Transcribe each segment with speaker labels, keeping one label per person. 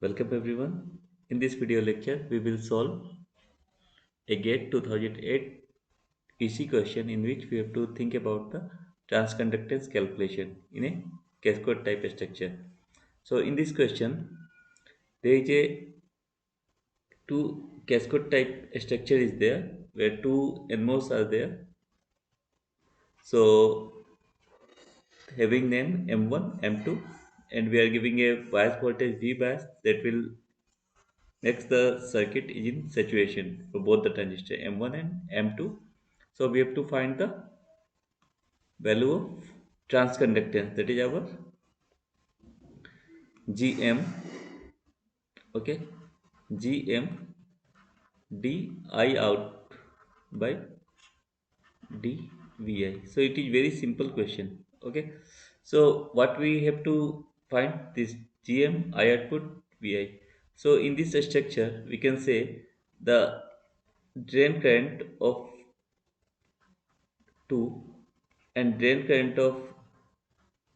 Speaker 1: Welcome everyone. In this video lecture, we will solve a GATE 2008 EC question in which we have to think about the transconductance calculation in a cascade type structure. So in this question, there is a two cascade type structure is there where two NMOS are there. So having name M1, M2, and we are giving a bias voltage V bias that will next, the circuit is in saturation for both the transistor M1 and M2. So we have to find the value of transconductance, that is our Gm, okay, Gm di out by dVi. So it is very simple question, okay. So what we have to find this Gm I output Vi. So in this structure we can say the drain current of 2 and drain current of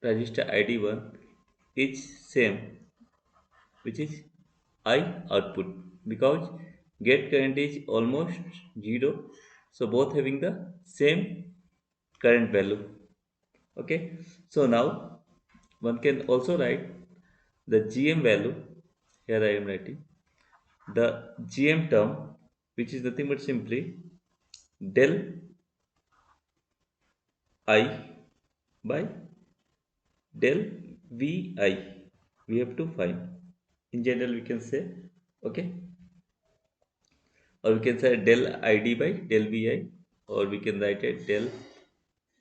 Speaker 1: resistor ID1 is same, which is I output, because gate current is almost 0, so both having the same current value. Okay, so now one can also write the GM value. Here I am writing the GM term, which is nothing but simply del I by del Vi we have to find. In general we can say, okay, or we can say del id by del Vi, or we can write it del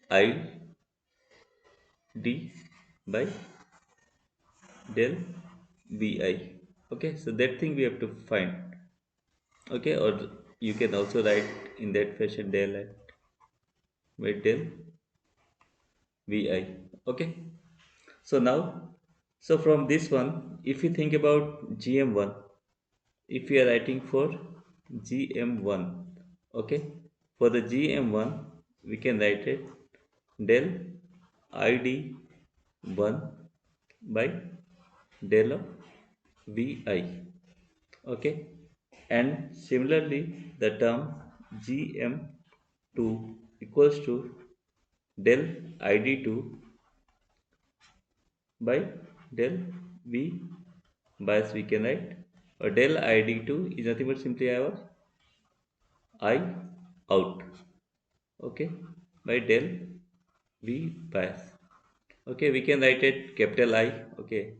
Speaker 1: id by del Vi. Okay, so that thing we have to find. Okay, or you can also write in that fashion del I by del Vi. Okay, so now, so from this one, if you think about GM1, if we are writing for GM1, okay, for the GM1 we can write it del ID1 by del of Vi, okay, and similarly the term GM2 equals to del ID2 by del V bias we can write, or del ID2 is nothing but simply our I out, okay, by del V bias. Okay, we can write it capital I. Okay,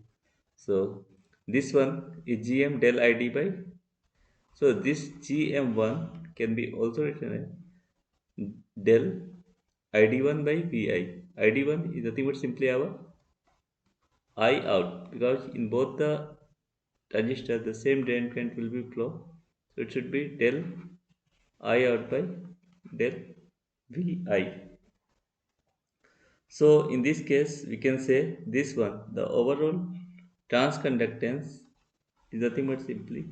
Speaker 1: so this one is GM del ID by, so this GM1 can be also written as del ID1 by Vi. ID1 is nothing but simply our I out, because in both the transistor the same drain current will be flow, so it should be del I out by del Vi. So in this case we can say this one, the overall transconductance is nothing but simply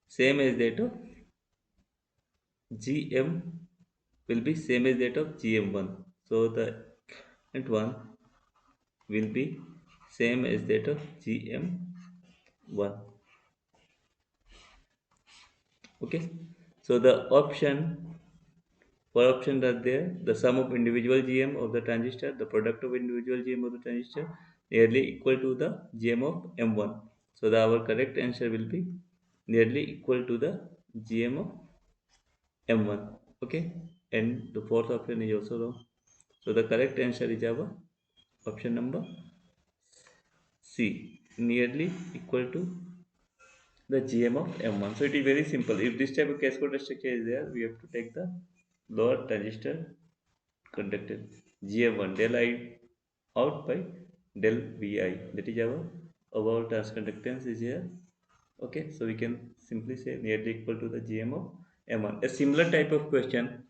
Speaker 1: same as that of GM, will be same as that of GM1. So the current one will be same as that of GM1. Okay, so the four options are there: the sum of individual GM of the transistor, the product of individual GM of the transistor, nearly equal to the GM of M1. So our correct answer will be nearly equal to the GM of M1. Okay, and the fourth option is also wrong. So the correct answer is our option number C, nearly equal to the GM of M1. So it is very simple. If this type of cascade structure is there, we have to take the lower transistor conductance GM1 del I out by del Vi. That is our overall transconductance is here. Okay, so we can simply say nearly equal to the GM of M1. A similar type of question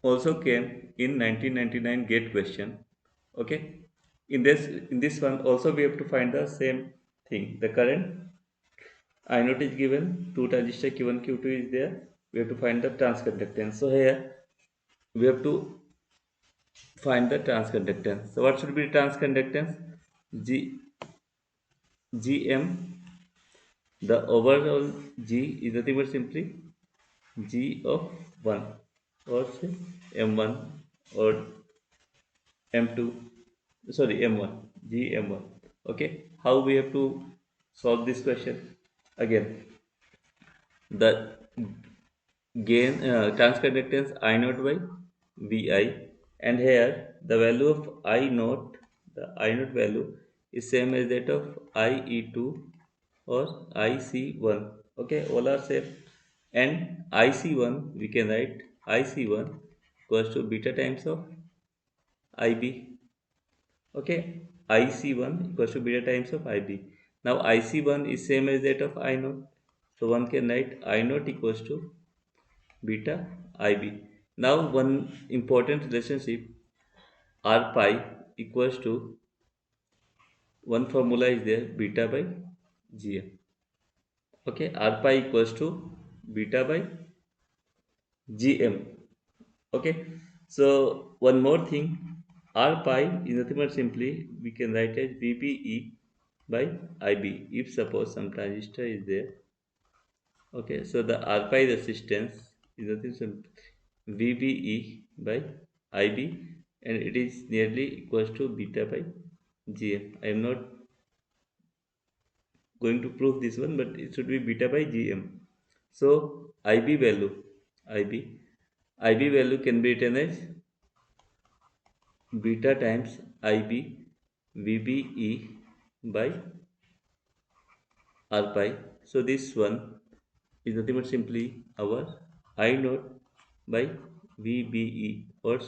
Speaker 1: also came in 1999 GATE question. Okay, in this one also we have to find the same thing. The current I note is given, two transistor Q1, Q2 is there. We have to find the transconductance. So here we have to find the transconductance. So what should be transconductance? Gm The overall G is nothing but simply G of 1, or say M1 or M2, sorry, M1, G M1. Okay, how we have to solve this question? Again, the gain transconductance I naught by Vi, and here the value of I naught, the I naught value is same as that of IE2 or IC1. Okay, all are same, and IC1 we can write IC1 equals to beta times of IB. Okay, IC1 equals to beta times of IB. Now IC1 is same as that of I naught, so one can write I naught equals to beta IB. Now one important relationship, R pi equals to, one formula is there, beta by Gm. Okay, R pi equals to beta by Gm. Okay, so one more thing, R pi is nothing but simply we can write as VBE by IB if suppose some transistor is there. Okay, so the R pi resistance is nothing but VBE by IB, and it is nearly equals to beta by Gm. I am not going to prove this one, but it should be beta by Gm. So IB value, IB, IB value can be written as beta times IB VBE by R pi. So this one is nothing but simply our I naught by VBE, or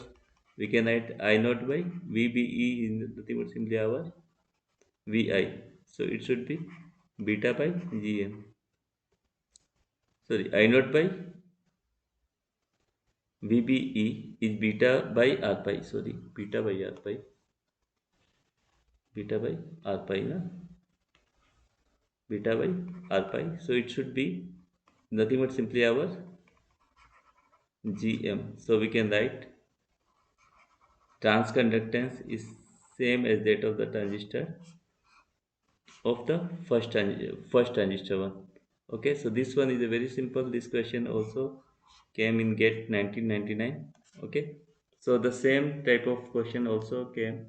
Speaker 1: we can write I naught by VBE is nothing but simply our VI. So it should be beta by Gm. Sorry, I naught by VBE is beta by R pi. Sorry, beta by R pi. Beta by R pi, na? Beta by R pi. So it should be nothing but simply our Gm. So we can write transconductance is same as that of the transistor of the first transistor one. Okay, so this one is a very simple. This question also came in GATE 1999. Okay, so the same type of question also came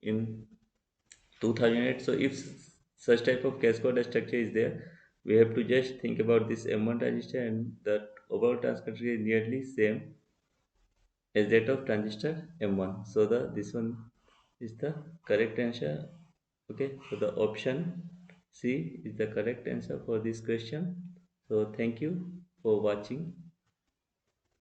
Speaker 1: in 2008. So if such type of cascade structure is there, we have to just think about this M1 transistor, and the overall transistor is nearly same as that of transistor M1. So the this one is the correct answer. Okay, so the option C is the correct answer for this question. So thank you for watching.